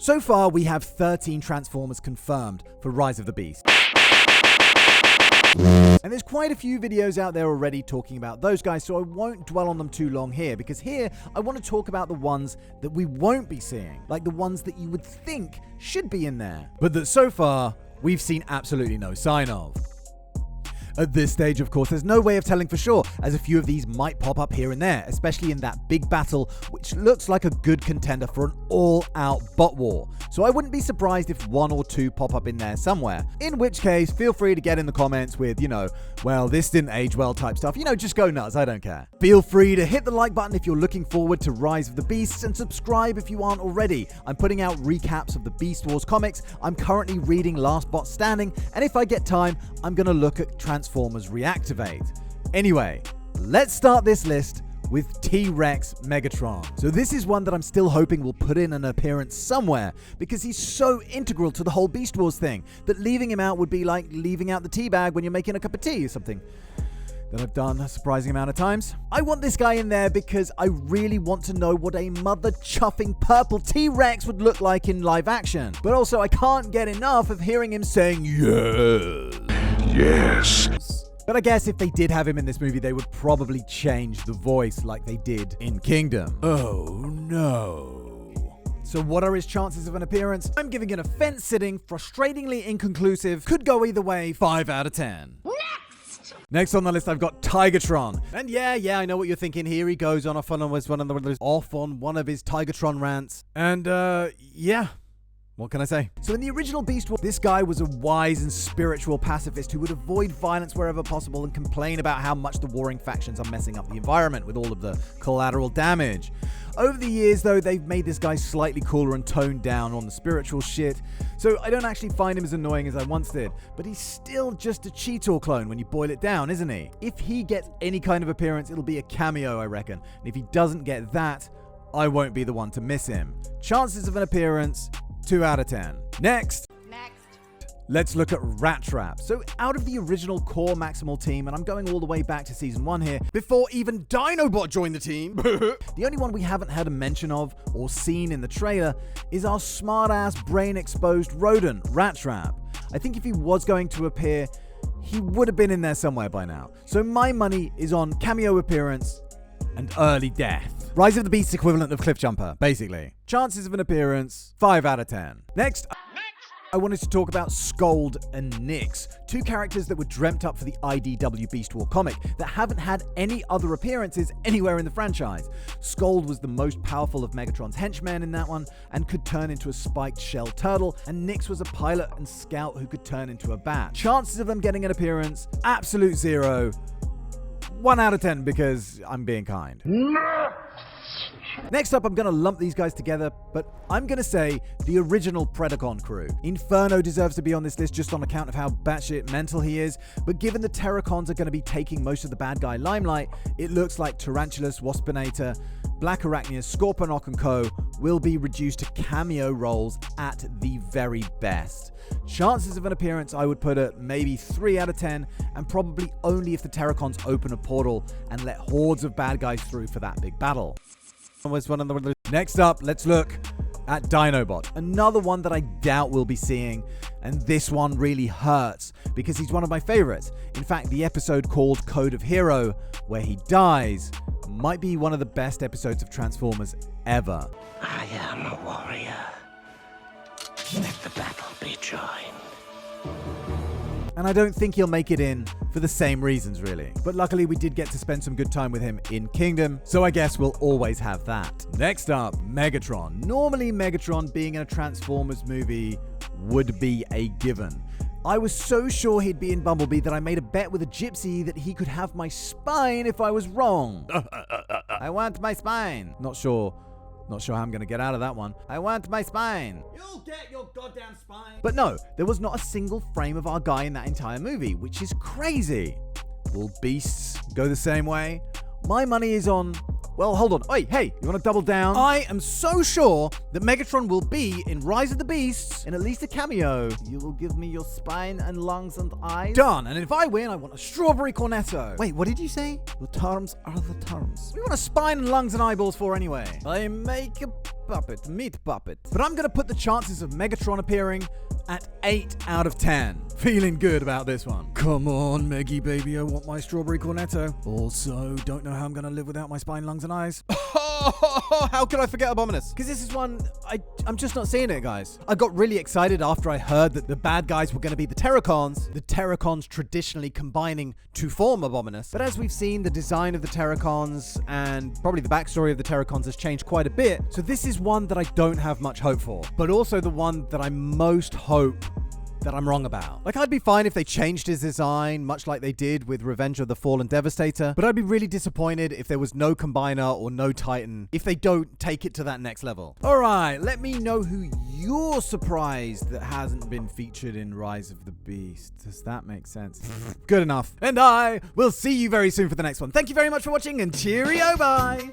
So far, we have 13 Transformers confirmed for Rise of the Beast. And there's quite a few videos out there already talking about those guys, so I won't dwell on them too long here, because here I want to talk about the ones that we won't be seeing, like the ones that you would think should be in there, but that so far we've seen absolutely no sign of. At this stage, of course, there's no way of telling for sure, as a few of these might pop up here and there, especially in that big battle, which looks like a good contender for an all-out bot war. So I wouldn't be surprised if one or two pop up in there somewhere. In which case, feel free to get in the comments with, well, this didn't age well type stuff. Just go nuts, I don't care. Feel free to hit the like button if you're looking forward to Rise of the Beasts, and subscribe if you aren't already. I'm putting out recaps of the Beast Wars comics. I'm currently reading Last Bot Standing, and if I get time, I'm going to look at Transformers Reactivate. Anyway, let's start this list with T-Rex Megatron. So this is one that I'm still hoping will put in an appearance somewhere, because he's so integral to the whole Beast Wars thing that leaving him out would be like leaving out the tea bag when you're making a cup of tea or something that I've done a surprising amount of times. I want this guy in there because I really want to know what a mother-chuffing purple T-Rex would look like in live action. But also I can't get enough of hearing him saying yes. Yes. But I guess if they did have him in this movie, they would probably change the voice like they did in Kingdom. Oh no. So what are his chances of an appearance? I'm giving it a fence-sitting, frustratingly inconclusive, could go either way, 5 out of 10. Next on the list, I've got Tigatron. And yeah, I know what you're thinking. Here he goes on off on one of his Tigatron rants. And yeah. What can I say? So in the original Beast Wars, this guy was a wise and spiritual pacifist who would avoid violence wherever possible and complain about how much the warring factions are messing up the environment with all of the collateral damage. Over the years, though, they've made this guy slightly cooler and toned down on the spiritual shit, so I don't actually find him as annoying as I once did. But he's still just a Cheetor clone when you boil it down, isn't he? If he gets any kind of appearance, it'll be a cameo, I reckon. And if he doesn't get that, I won't be the one to miss him. Chances of an appearance, 2 out of 10. Next. Let's look at Rat Trap. So out of the original core Maximal team, and I'm going all the way back to season 1 here, before even Dinobot joined the team, the only one we haven't had a mention of or seen in the trailer is our smart-ass brain-exposed rodent, Rat Trap. I think if he was going to appear, he would have been in there somewhere by now. So my money is on cameo appearance and early death. Rise of the Beast equivalent of Cliffjumper, basically. Chances of an appearance, 5 out of 10. Next, I wanted to talk about Scold and Nyx, two characters that were dreamt up for the IDW Beast War comic that haven't had any other appearances anywhere in the franchise. Scold was the most powerful of Megatron's henchmen in that one and could turn into a spiked shell turtle, and Nyx was a pilot and scout who could turn into a bat. Chances of them getting an appearance, absolute 0. 1 out of 10 because I'm being kind. Next up, I'm going to lump these guys together, but I'm going to say the original Predacon crew. Inferno deserves to be on this list just on account of how batshit mental he is, but given the Terracons are going to be taking most of the bad guy limelight, it looks like Tarantulas, Waspinator, Black Arachnius, Scorponok and co. will be reduced to cameo roles at the very best. Chances of an appearance I would put at maybe 3 out of 10, and probably only if the Terracons open a portal and let hordes of bad guys through for that big battle. Next up, let's look at Dinobot, another one that I doubt we'll be seeing, and this one really hurts because he's one of my favorites. In fact, the episode called Code of Hero, where he dies, might be one of the best episodes of Transformers ever. I am a warrior. Let the battle be joined. And I don't think he'll make it in for the same reasons, really. But luckily, we did get to spend some good time with him in Kingdom, so I guess we'll always have that. Next up, Megatron. Normally, Megatron being in a Transformers movie would be a given. I was so sure he'd be in Bumblebee that I made a bet with a gypsy that he could have my spine if I was wrong. I want my spine. Not sure how I'm going to get out of that one. I want my spine. You'll get your goddamn spine. But no, there was not a single frame of our guy in that entire movie, which is crazy. Will Beasts go the same way? My money is on... Well, hold on. Hey, you want to double down? I am so sure that Megatron will be in Rise of the Beasts in at least a cameo. You will give me your spine and lungs and eyes? Done. And if I win, I want a strawberry cornetto. Wait, what did you say? The terms are the terms. We want a spine and lungs and eyeballs for anyway. I make a Meat puppet. But I'm gonna put the chances of Megatron appearing at 8 out of 10. Feeling good about this one. Come on, Meggy baby, I want my strawberry cornetto. Also, don't know how I'm gonna live without my spine, lungs, and eyes. How could I forget Abominus? Because this is one, I'm just not seeing it, guys. I got really excited after I heard that the bad guys were gonna be the Terracons traditionally combining to form Abominus. But as we've seen, the design of the Terracons and probably the backstory of the Terracons has changed quite a bit. So this is one that I don't have much hope for, but also the one that I most hope that I'm wrong about. Like, I'd be fine if they changed his design, much like they did with Revenge of the Fallen Devastator, but I'd be really disappointed if there was no Combiner or no Titan, if they don't take it to that next level. Alright, let me know who you're surprised that hasn't been featured in Rise of the Beast. Does that make sense? Good enough. And I will see you very soon for the next one. Thank you very much for watching, and cheerio, bye!